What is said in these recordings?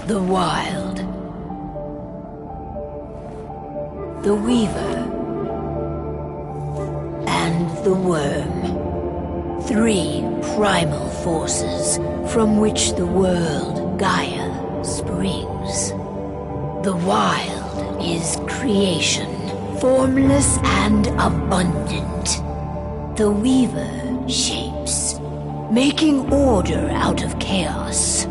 The Wild. The Weaver. And the Worm. 3 primal forces from which the world, Gaia, springs. The Wild is creation, formless and abundant. The Weaver shapes, making order out of chaos.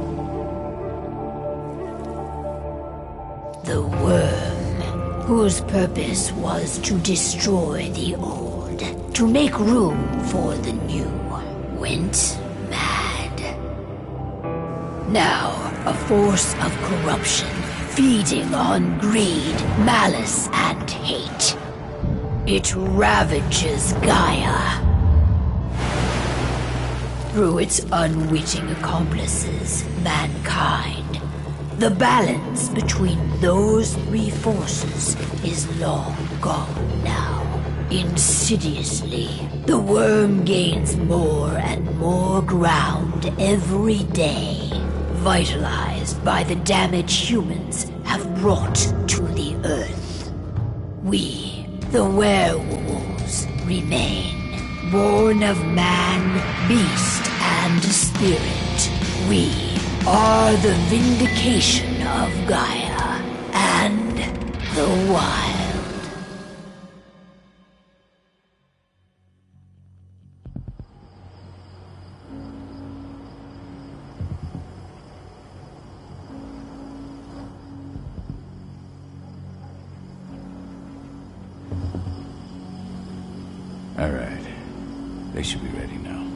The Worm, whose purpose was to destroy the old, to make room for the new, went mad. Now, a force of corruption, feeding on greed, malice, and hate. It ravages Gaia. Through its unwitting accomplices, mankind. The balance between those 3 forces is long gone now. Insidiously, the Worm gains more and more ground every day, vitalized by the damage humans have brought to the Earth. We, the werewolves, remain, born of man, beast, and spirit. We are the vindication of Gaia and the Wild. All right. They should be ready now.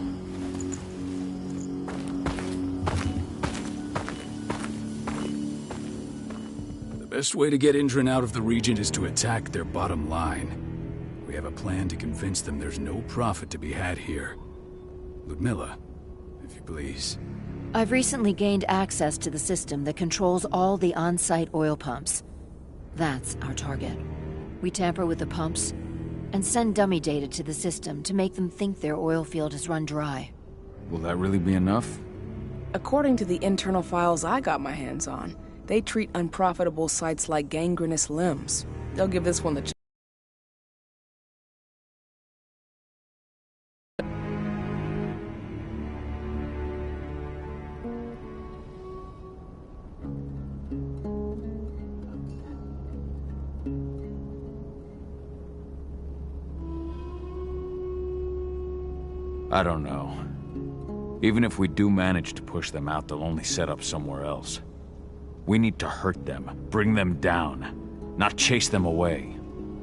The best way to get Indran out of the region is to attack their bottom line. We have a plan to convince them there's no profit to be had here. Ludmilla, if you please. I've recently gained access to the system that controls all the on-site oil pumps. That's our target. We tamper with the pumps and send dummy data to the system to make them think their oil field has run dry. Will that really be enough? According to the internal files I got my hands on, they treat unprofitable sites like gangrenous limbs. They'll give this one the I don't know. Even if we do manage to push them out, they'll only set up somewhere else. We need to hurt them, bring them down, not chase them away.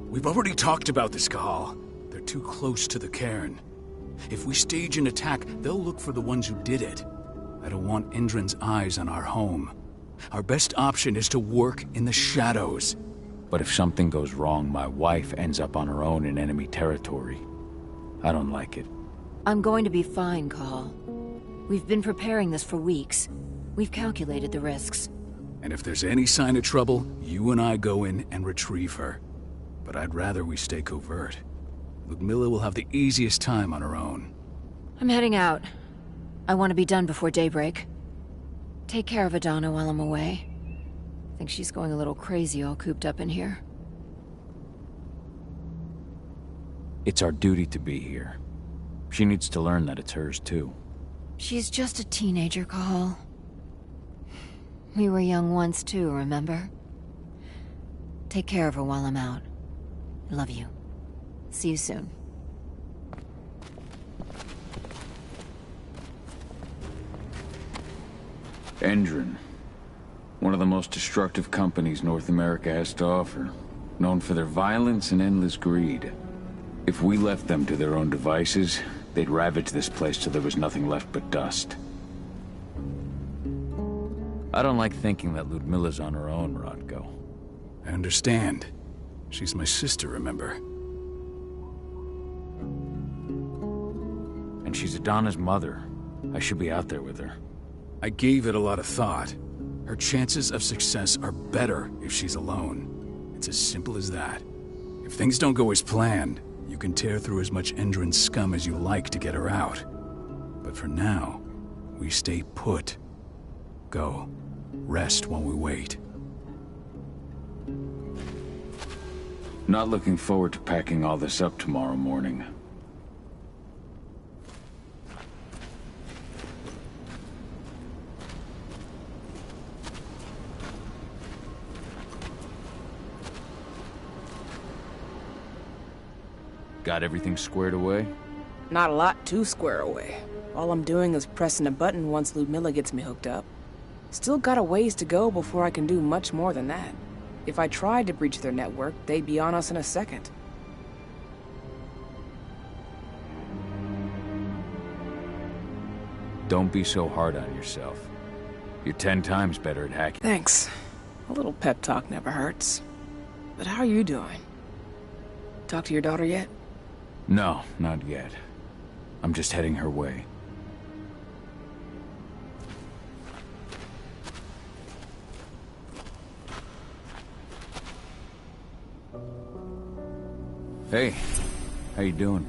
We've already talked about this, Cahal. They're too close to the cairn. If we stage an attack, they'll look for the ones who did it. I don't want Indran's eyes on our home. Our best option is to work in the shadows. But if something goes wrong, my wife ends up on her own in enemy territory. I don't like it. I'm going to be fine, Cahal. We've been preparing this for weeks. We've calculated the risks. And if there's any sign of trouble, you and I go in and retrieve her. But I'd rather we stay covert. Ludmilla will have the easiest time on her own. I'm heading out. I want to be done before daybreak. Take care of Adana while I'm away. I think she's going a little crazy all cooped up in here. It's our duty to be here. She needs to learn that it's hers too. She's just a teenager, Cahal. We were young once too, remember? Take care of her while I'm out. I love you. See you soon. Indran. One of the most destructive companies North America has to offer. Known for their violence and endless greed. If we left them to their own devices, they'd ravage this place till there was nothing left but dust. I don't like thinking that Ludmilla's on her own, Rodko. I understand. She's my sister, remember? And she's Adana's mother. I should be out there with her. I gave it a lot of thought. Her chances of success are better if she's alone. It's as simple as that. If things don't go as planned, you can tear through as much Indran scum as you like to get her out. But for now, we stay put. Go. rest while we wait. Not looking forward to packing all this up tomorrow morning. Got everything squared away? Not a lot to square away. All I'm doing is pressing a button once Ludmilla gets me hooked up. Still got a ways to go before I can do much more than that. If I tried to breach their network, they'd be on us in a second. Don't be so hard on yourself. You're 10 times better at hacking. Thanks. A little pep talk never hurts. But how are you doing? Talk to your daughter yet? No, not yet. I'm just heading her way. Hey, how you doing?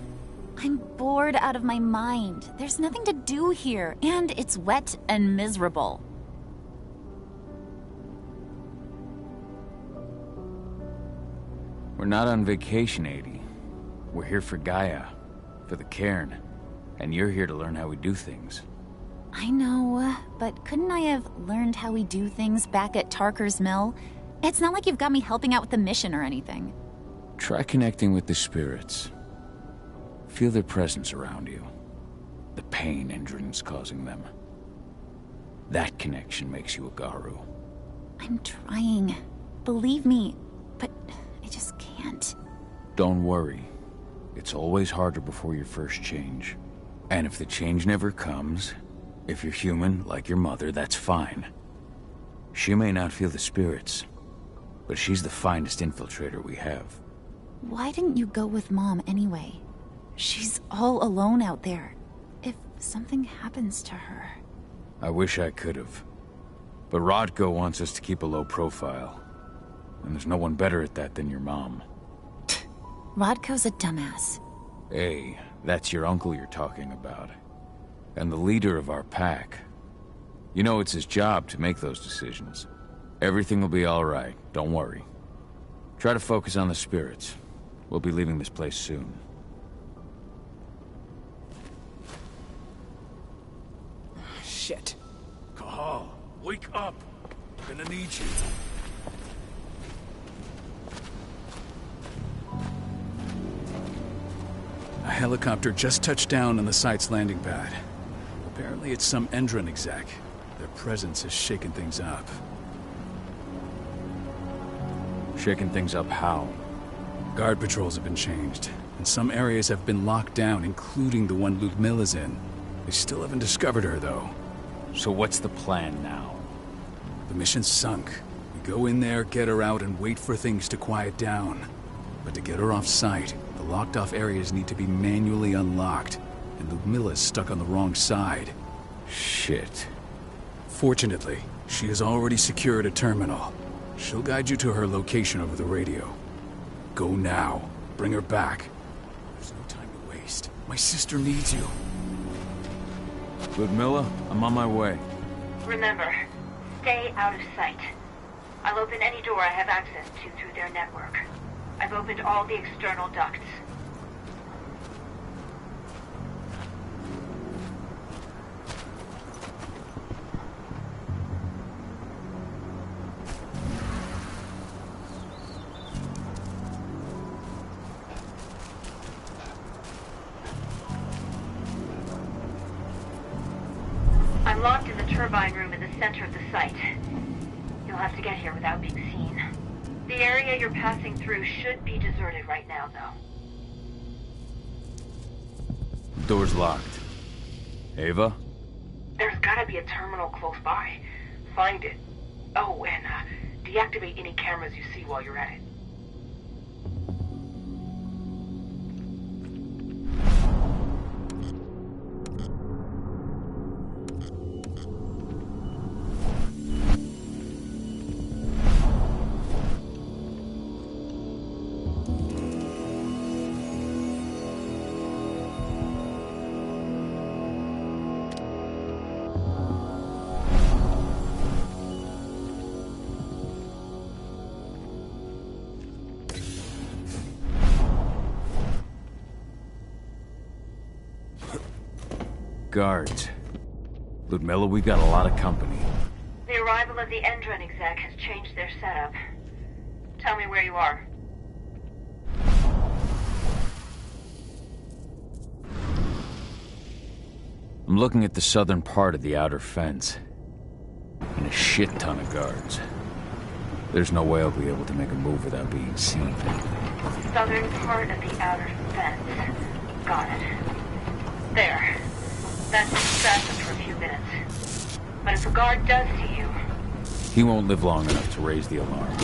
I'm bored out of my mind. There's nothing to do here, and it's wet and miserable. We're not on vacation, Adie. We're here for Gaia, for the cairn, and you're here to learn how we do things. I know, but couldn't I have learned how we do things back at Tarker's Mill? It's not like you've got me helping out with the mission or anything. Try connecting with the spirits. Feel their presence around you. The pain Endrin's causing them. That connection makes you a Garu. I'm trying. Believe me, but I just can't. Don't worry. It's always harder before your first change. And if the change never comes, if you're human, like your mother, that's fine. She may not feel the spirits, but she's the finest infiltrator we have. Why didn't you go with Mom anyway? She's all alone out there. If something happens to her... I wish I could've. But Rodko wants us to keep a low profile. And there's no one better at that than your mom. Rodko's a dumbass. Hey, that's your uncle you're talking about. And the leader of our pack. You know it's his job to make those decisions. Everything will be alright, don't worry. Try to focus on the spirits. We'll be leaving this place soon. Shit. Cahal, wake up! I'm gonna need you. A helicopter just touched down on the site's landing pad. Apparently it's some Endron exec. Their presence has shaken things up. Shaking things up how? Guard patrols have been changed, and some areas have been locked down, including the one Ludmilla's in. They still haven't discovered her, though. So what's the plan now? The mission's sunk. We go in there, get her out, and wait for things to quiet down. But to get her off site, the locked-off areas need to be manually unlocked, and Ludmilla's stuck on the wrong side. Shit. Fortunately, she has already secured a terminal. She'll guide you to her location over the radio. Go now. Bring her back. There's no time to waste. My sister needs you. Ludmilla, I'm on my way. Remember, stay out of sight. I'll open any door I have access to through their network. I've opened all the external ducts. I'm locked in the turbine room in the center of the site. You'll have to get here without being seen. The area you're passing through should be deserted right now, though. Door's locked. Ava? There's gotta be a terminal close by. Find it. Oh, and deactivate any cameras you see while you're at it. guards. Ludmilla, we got a lot of company. The arrival of the Endron exec has changed their setup. Tell me where you are. I'm looking at the southern part of the outer fence. And a shit ton of guards. There's no way I'll be able to make a move without being seen. Southern part of the outer fence. Got it. There. That's distracting for a few minutes. But if a guard does see you... He won't live long enough to raise the alarm.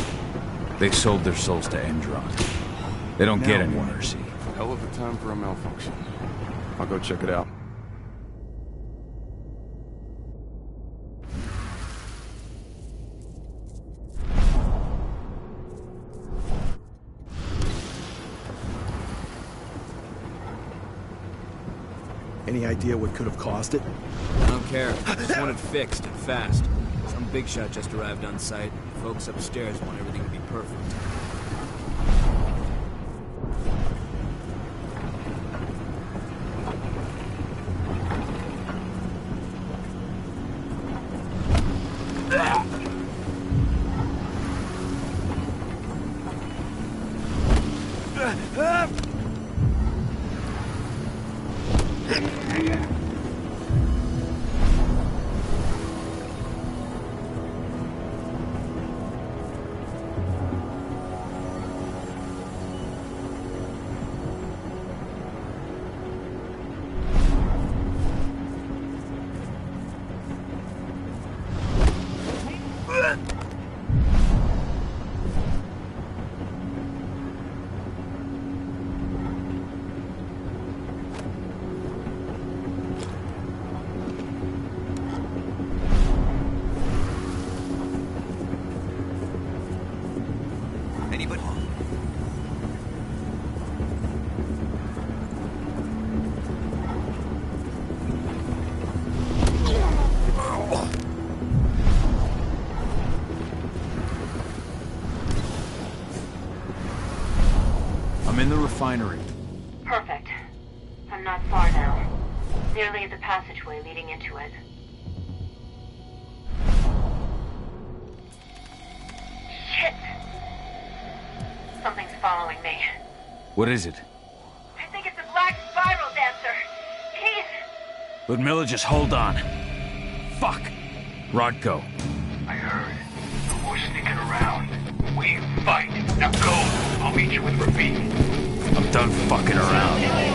They sold their souls to Endron. They don't get any mercy. Hell of a time for a malfunction. I'll go check it out. Any idea what could have caused it? I don't care. Just want it fixed and fast. Some big shot just arrived on site. Folks upstairs want everything to be perfect. I'm in the refinery. Perfect. I'm not far now. Nearly at the passageway leading into it. Shit! Something's following me. What is it? I think it's a black spiral dancer. Keith! Ludmilla, just hold on. Fuck. Rodko. I heard. No more sneaking around. We fight. Now go. I'll meet you with Rafik. I'm done fucking around.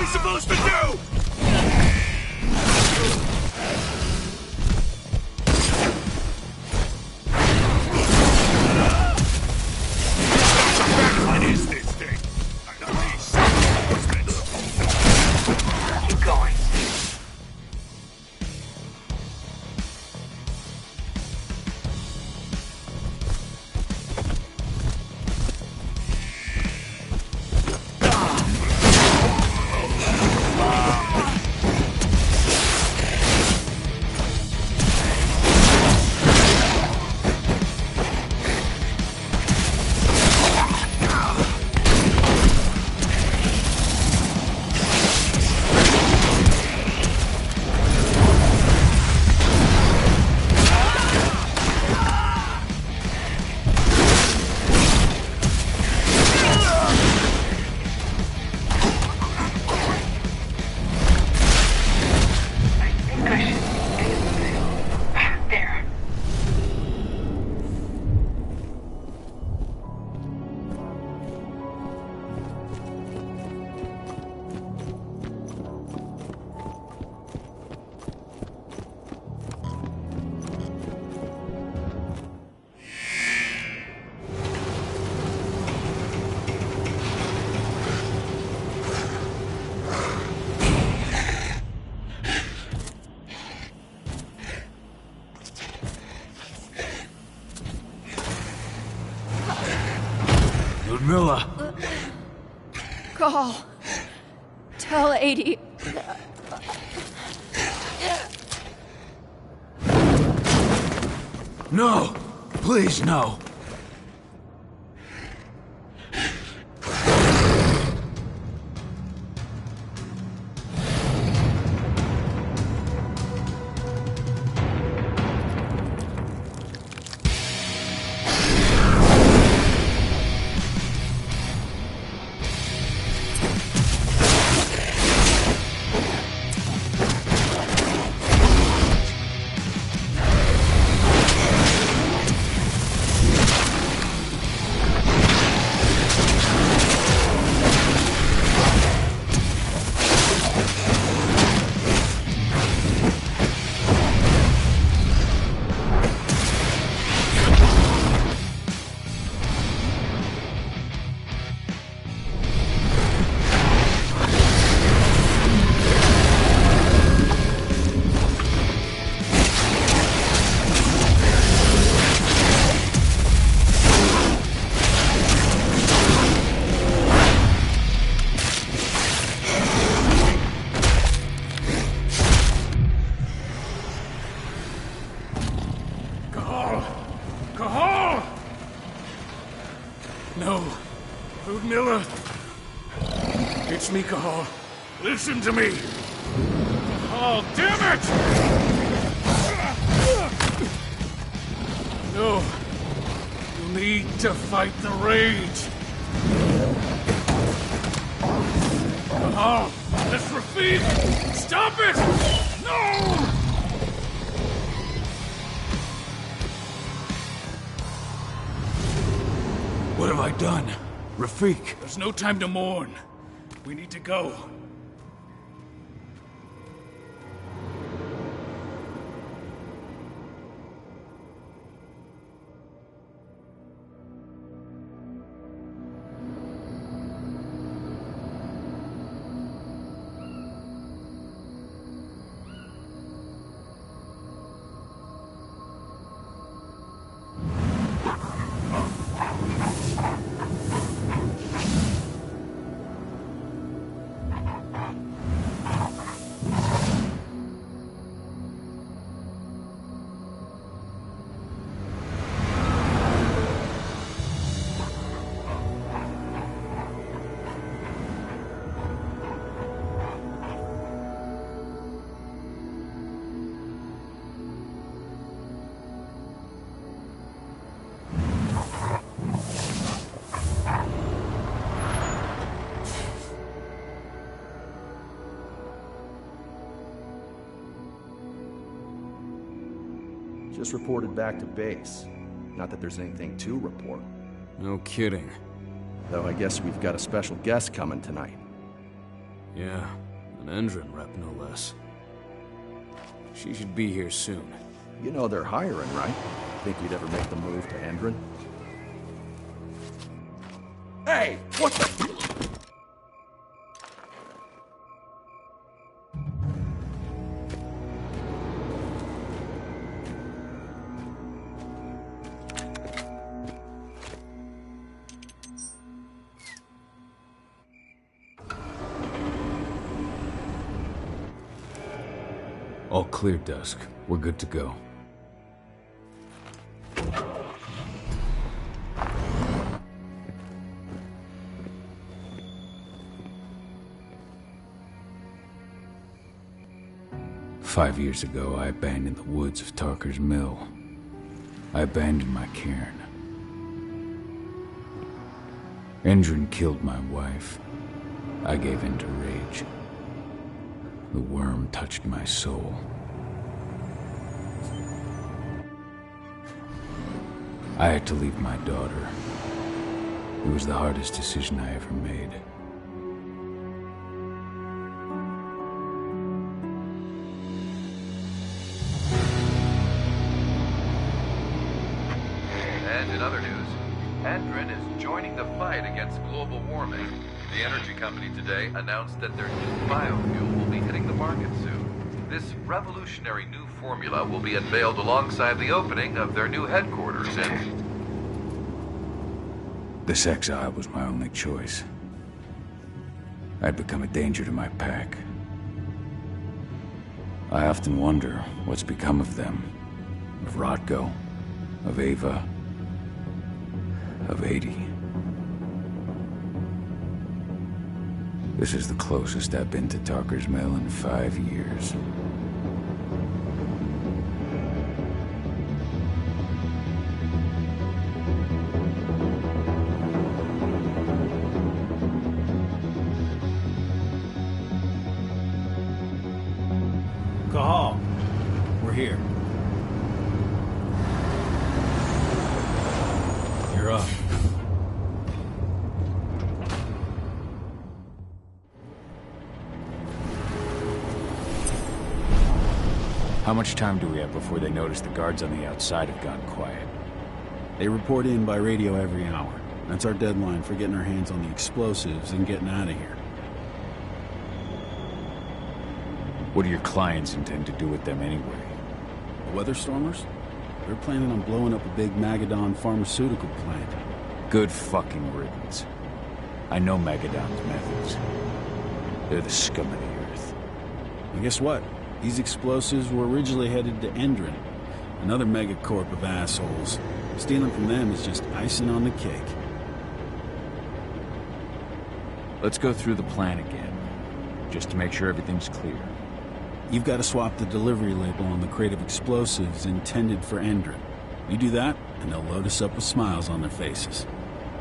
supposed to do? What is this thing? I know these. Keep going. Ludmilla! Call. Tell 80. No! Please, no! No. Ludmilla. It's me, Cahal. Listen to me. Oh, damn it! No. You need to fight the rage. Cahal, that's Rafik! Stop it! No! What have I done? Rafik! There's no time to mourn. We need to go. Just reported back to base. Not that there's anything to report. No kidding. Though I guess we've got a special guest coming tonight. Yeah, an Endron rep, no less. She should be here soon. You know they're hiring, right? Think we'd ever make the move to Endron? Hey! What the... All clear, Dusk. We're good to go. "5 years ago, I abandoned the woods of Tarker's Mill. I abandoned my cairn. Endron killed my wife. I gave in to rage. The worm touched my soul. I had to leave my daughter. It was the hardest decision I ever made. And in other news, Endron is joining the fight against global warming. The energy company today announced that their new biofuel will be hitting the market soon. This revolutionary new formula will be unveiled alongside the opening of their new headquarters in... This exile was my only choice. I'd become a danger to my pack. I often wonder what's become of them. Of Rodko, of Ava, of 80. This is the closest I've been to Tarker's Mill in 5 years. Cahal, we're here. You're up. How much time do we have before they notice the guards on the outside have gone quiet? They report in by radio every hour. That's our deadline for getting our hands on the explosives and getting out of here. What do your clients intend to do with them anyway? The Weatherstormers? They're planning on blowing up a big Magadon pharmaceutical plant. Good fucking riddance. I know Magadon's methods. They're the scum of the earth. And guess what? These explosives were originally headed to Endron, another megacorp of assholes. Stealing from them is just icing on the cake. Let's go through the plan again, just to make sure everything's clear. You've got to swap the delivery label on the crate of explosives intended for Endron. You do that, and they'll load us up with smiles on their faces.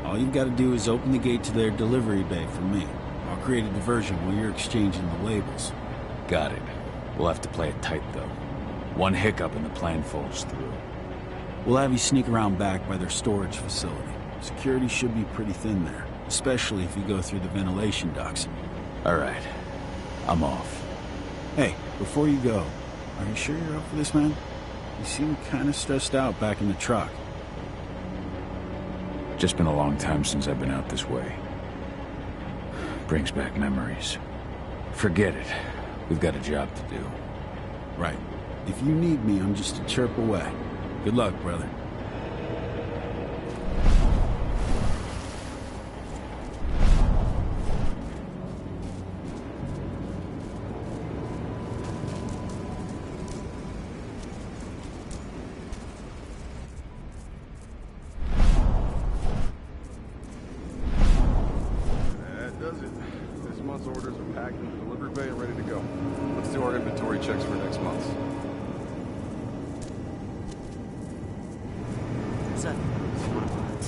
All you've got to do is open the gate to their delivery bay for me. I'll create a diversion while you're exchanging the labels. Got it. We'll have to play it tight, though. One hiccup and the plan falls through. We'll have you sneak around back by their storage facility. Security should be pretty thin there, especially if you go through the ventilation ducts. All right. I'm off. Hey, before you go, are you sure you're up for this, man? You seem kind of stressed out back in the truck. Just been a long time since I've been out this way. Brings back memories. Forget it. We've got a job to do. Right. If you need me, I'm just a chirp away. Good luck, brother. That does it. This month's orders are packed in the delivery bay and ready to go. Let's do our inventory checks for next month.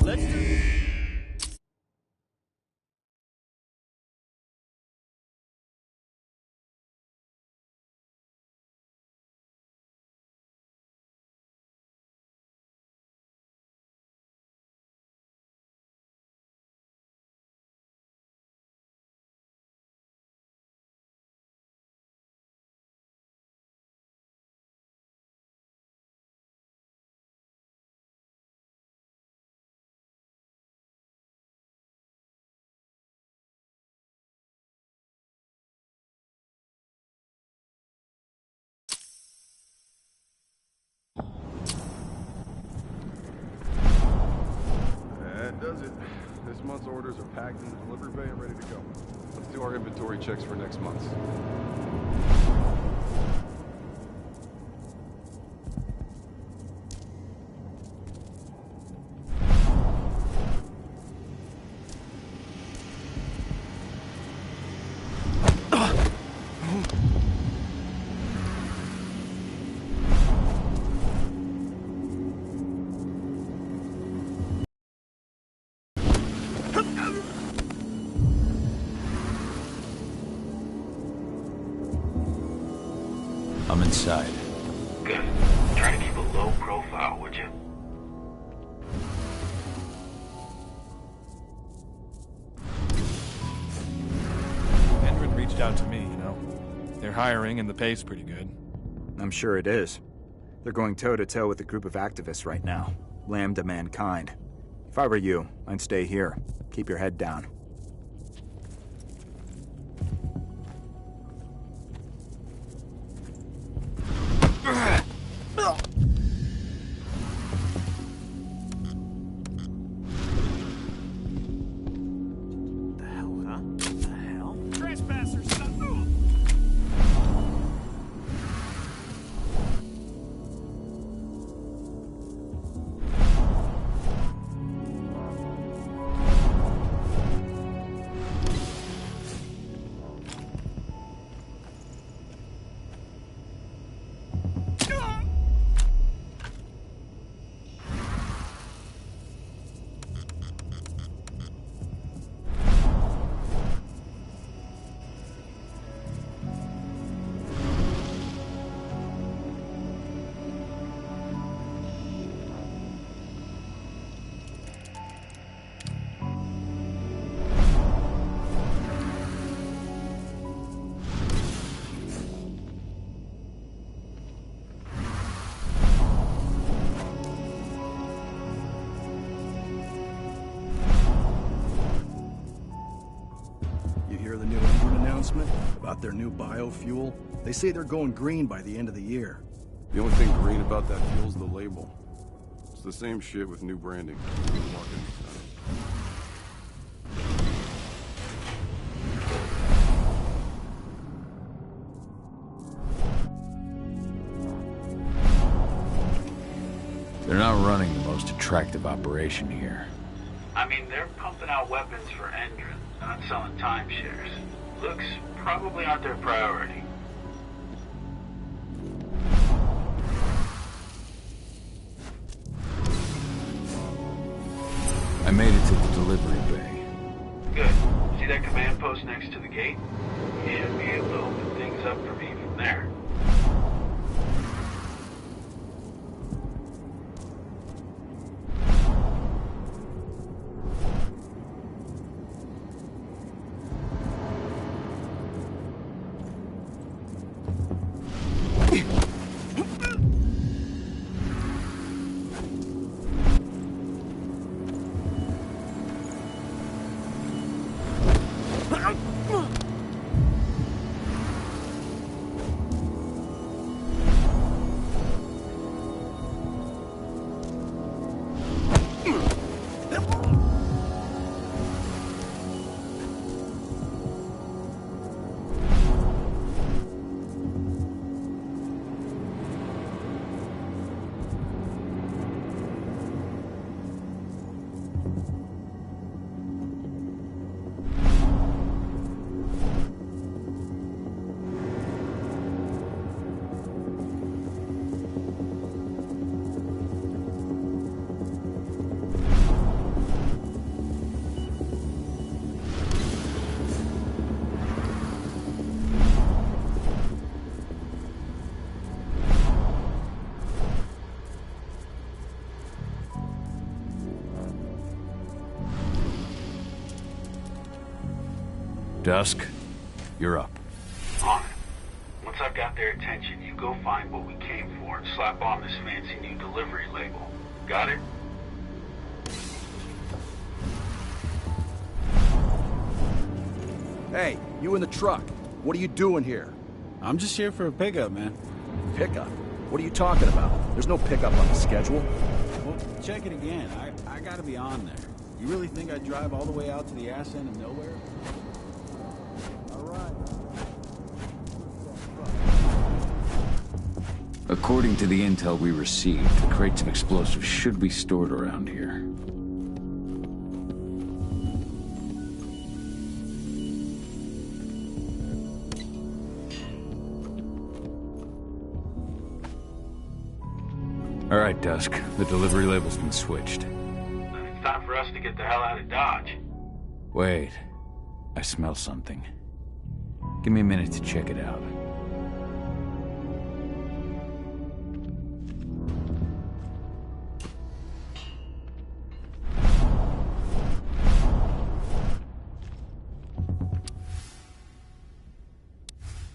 Let's do... does it. This month's orders are packed in the delivery bay and ready to go. Let's do our inventory checks for next month. I'm inside. Good. Try to keep a low profile, would you? Endrin reached out to me, you know. They're hiring and the pay's pretty good. I'm sure it is. They're going toe-to-toe with a group of activists right now. Lambda mankind. If I were you, I'd stay here. Keep your head down. About their new biofuel. They say they're going green by the end of the year. The only thing green about that fuel's the label. It's the same shit with new branding. They're not running the most attractive operation here. I mean, they're pumping out weapons for Endrin, not selling timeshares. Looks probably aren't their priority. I made it to the delivery bay. Good. See that command post next to the gate? You should be able to open things up for me from there. Dusk, you're up. On it. Once I've got their attention, you go find what we came for and slap on this fancy new delivery label. Got it? Hey, you in the truck. What are you doing here? I'm just here for a pickup, man. Pickup? What are you talking about? There's no pickup on the schedule. Well, check it again. I gotta be on there. You really think I'd drive all the way out to the ass end of nowhere? According to the intel we received, the crates of explosives should be stored around here. All right, Dusk. The delivery label's been switched. It's time for us to get the hell out of Dodge. Wait. I smell something. Give me a minute to check it out.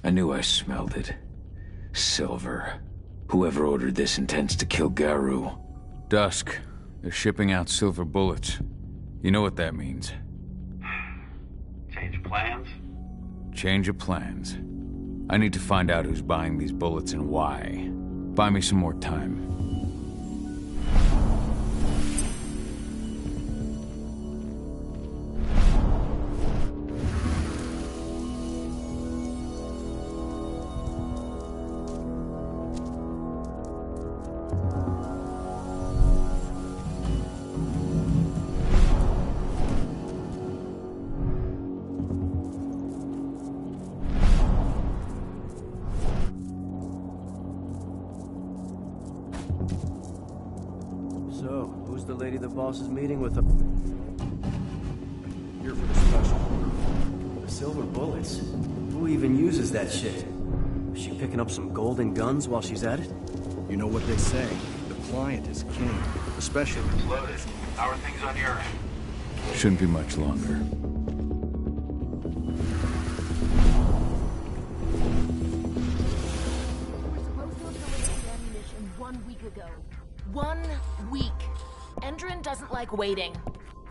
I knew I smelled it. Silver. Whoever ordered this intends to kill Garou. Dusk. They're shipping out silver bullets. You know what that means. Change plans? Change of plans. I need to find out who's buying these bullets and why. Buy me some more time. So, who's the lady the boss is meeting with? Here for the special. The silver bullets? Who even uses that shit? Is she picking up some golden guns while she's at it? You know what they say. The client is king. Especially... It's loaded. How are things on your end? Shouldn't be much longer. Ammunition 1 week ago. 1 week. Endrin doesn't like waiting.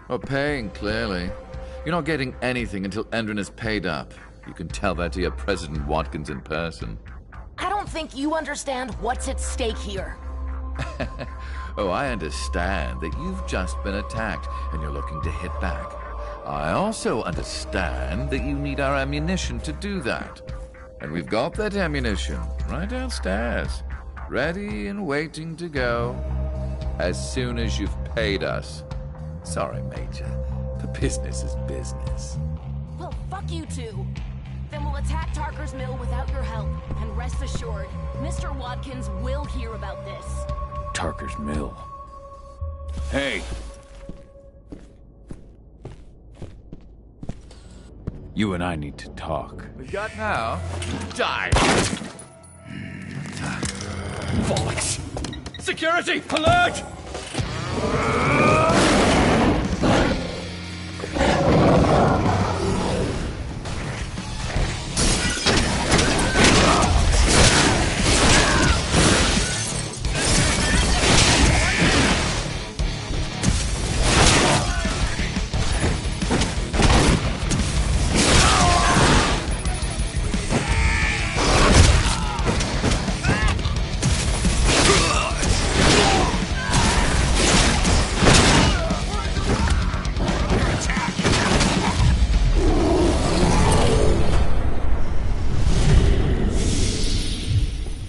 Or paying, clearly. You're not getting anything until Endrin is paid up. You can tell that to your President Watkins in person. I don't think you understand what's at stake here. Oh, I understand that you've just been attacked and you're looking to hit back. I also understand that you need our ammunition to do that. And we've got that ammunition right downstairs, ready and waiting to go as soon as you've paid us. Sorry, Major, but business is business. Well, fuck you two. Then we'll attack Tarker's Mill without your help. And rest assured, Mr. Watkins will hear about this. Tarker's Mill. Hey! You and I need to talk. We've got now. Die! Bollocks! Security! Alert!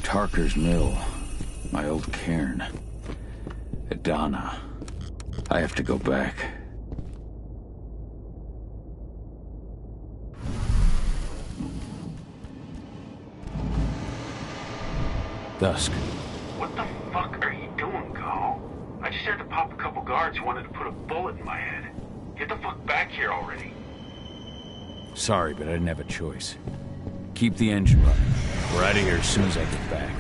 Tarker's Mill. My old cairn. Adana. I have to go back. Dusk. What the fuck are you doing, Go? I just had to pop a couple guards who wanted to put a bullet in my head. Get the fuck back here already. Sorry, but I didn't have a choice. Keep the engine running. We're out of here as soon as I get back.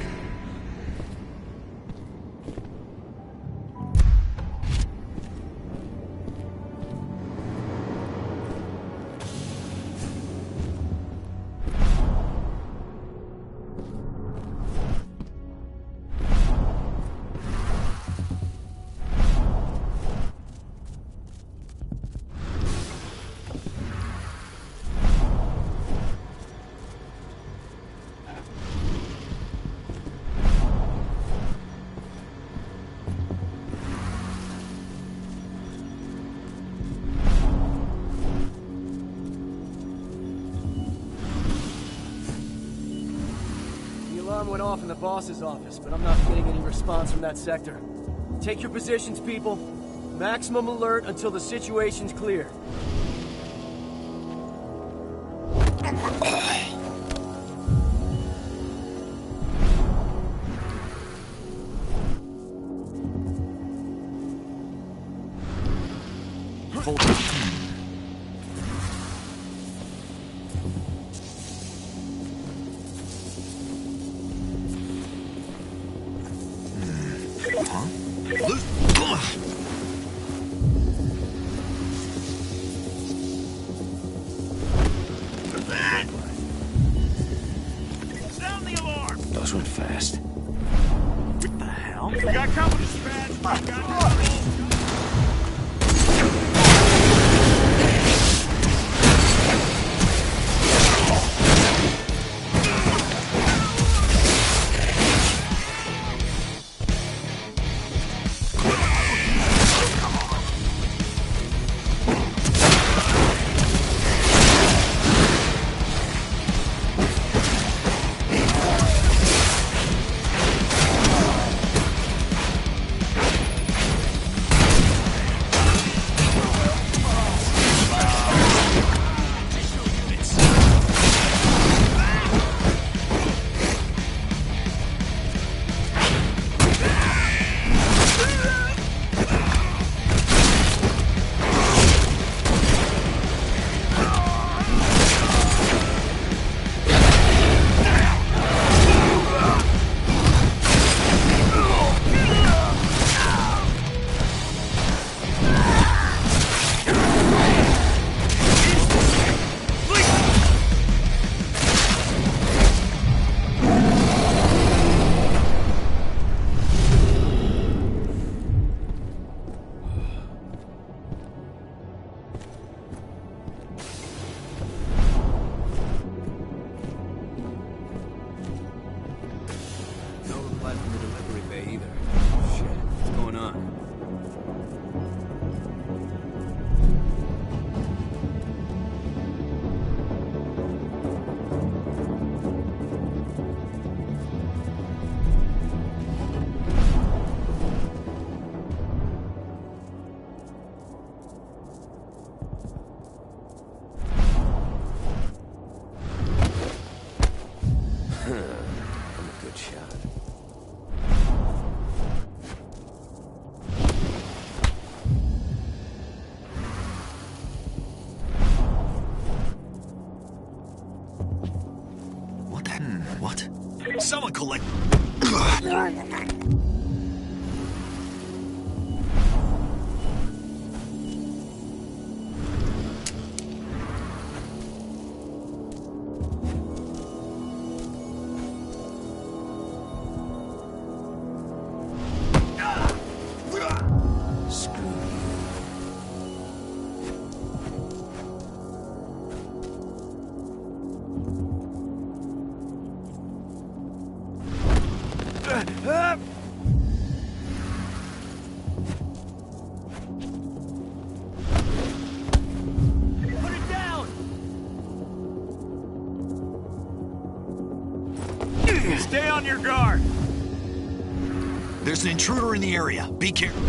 alarm went off in the boss's office, but I'm not getting any response from that sector. Take your positions, people. Maximum alert until the situation's clear. Hold Sound the alarm! Those went fast. What the hell? We got company, Spaz! We got No reply from the delivery bay either. Shit, what's going on? I'm a good shot. What the? What? Someone collect... Put it down! Stay on your guard! There's an intruder in the area. Be careful.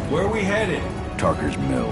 Where are we headed? Tarker's Mill.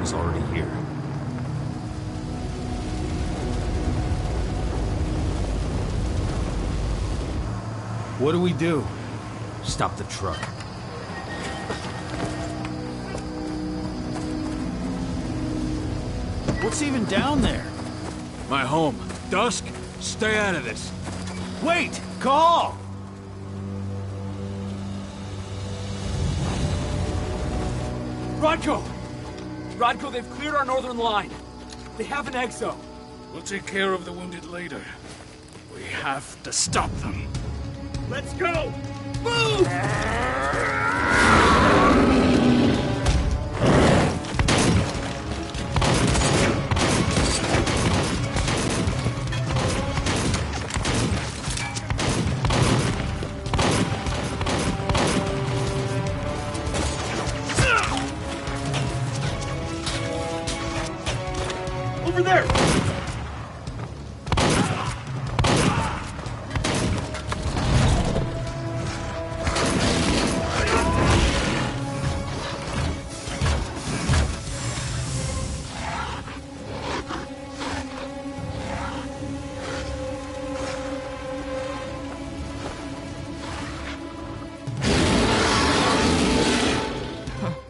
was already here. What do we do? Stop the truck. What's even down there? My home. Dusk, stay out of this. Wait! Call! Rodko! Rodko, they've cleared our northern line. They have an exo. We'll take care of the wounded later. We have to stop them. Let's go! Move! Over there!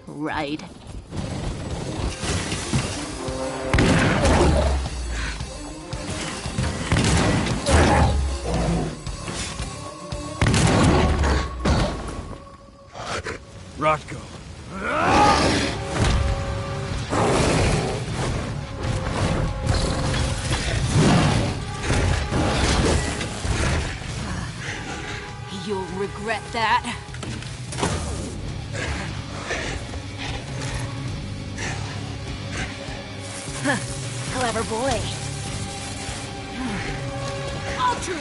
Right. Rodko. You'll regret that. Clever boy. Ultra,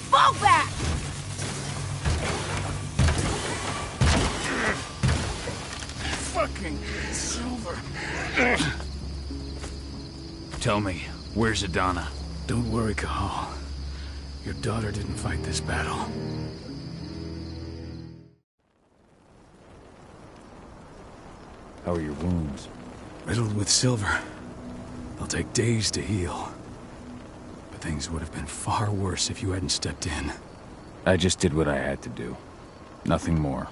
fall back! Fucking Silver. Tell me, where's Adana? Don't worry, Cahal. Your daughter didn't fight this battle. How are your wounds? Riddled with silver. They'll take days to heal. But things would have been far worse if you hadn't stepped in. I just did what I had to do. Nothing more.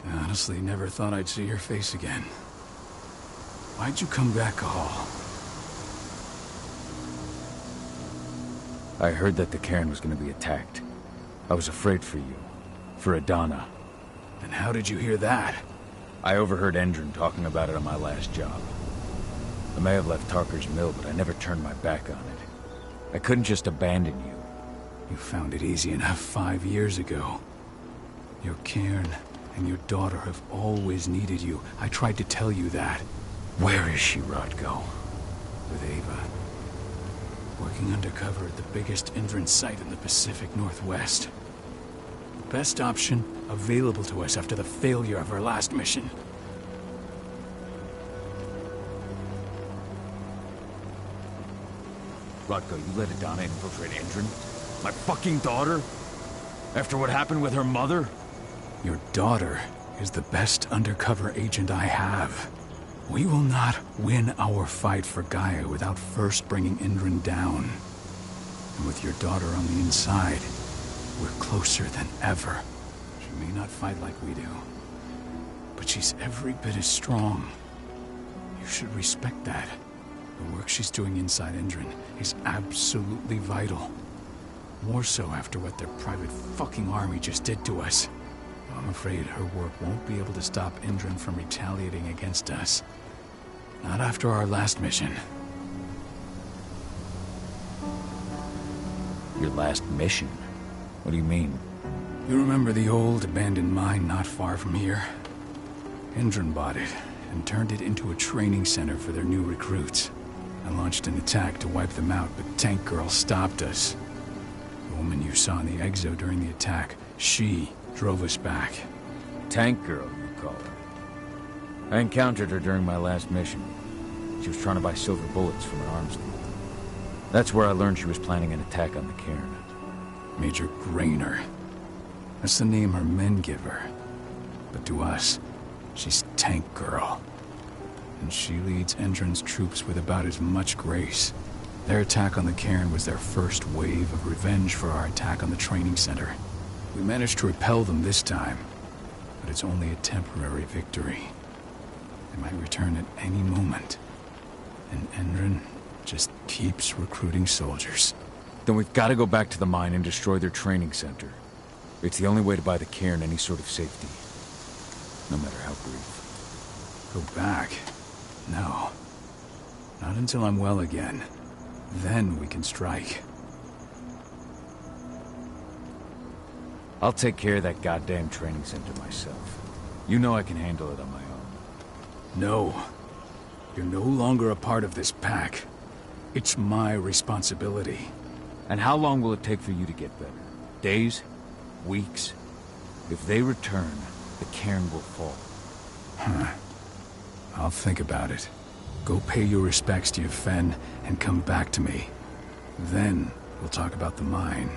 I honestly never thought I'd see your face again. Why'd you come back, Cahal? I heard that the cairn was going to be attacked. I was afraid for you. For Adana. And how did you hear that? I overheard Endron talking about it on my last job. I may have left Tarker's Mill, but I never turned my back on it. I couldn't just abandon you. You found it easy enough 5 years ago. Your cairn and your daughter have always needed you. I tried to tell you that. Where is she, Rodko? With Ava. Working undercover at the biggest Endron site in the Pacific Northwest. The best option available to us after the failure of our last mission. Rodko, you let Adana infiltrate Endron? My fucking daughter? After what happened with her mother? Your daughter is the best undercover agent I have. We will not win our fight for Gaia without first bringing Endron down. And with your daughter on the inside, we're closer than ever. She may not fight like we do, but she's every bit as strong. You should respect that. The work she's doing inside Endron is absolutely vital. More so after what their private fucking army just did to us. I'm afraid her work won't be able to stop Endron from retaliating against us. Not after our last mission. Your last mission? What do you mean? You remember the old abandoned mine not far from here? Endron bought it and turned it into a training center for their new recruits. I launched an attack to wipe them out, but Tank Girl stopped us. The woman you saw in the exo during the attack, she drove us back. Tank Girl, you call her. I encountered her during my last mission. She was trying to buy silver bullets from an arms dealer. That's where I learned she was planning an attack on the cairn. Major Grainer. That's the name her men give her. But to us, she's Tank Girl. and she leads Endron's troops with about as much grace. Their attack on the cairn was their first wave of revenge for our attack on the training center. We managed to repel them this time, but it's only a temporary victory. They might return at any moment, and Endron just keeps recruiting soldiers. Then we've got to go back to the mine and destroy their training center. It's the only way to buy the cairn any sort of safety, no matter how brief. Go back? No. Not until I'm well again. Then we can strike. I'll take care of that goddamn training center myself. You know I can handle it on my own. No. You're no longer a part of this pack. It's my responsibility. And how long will it take for you to get better? Days? Weeks? If they return, the cairn will fall. Huh. I'll think about it. Go pay your respects to your Fen and come back to me. Then we'll talk about the mine.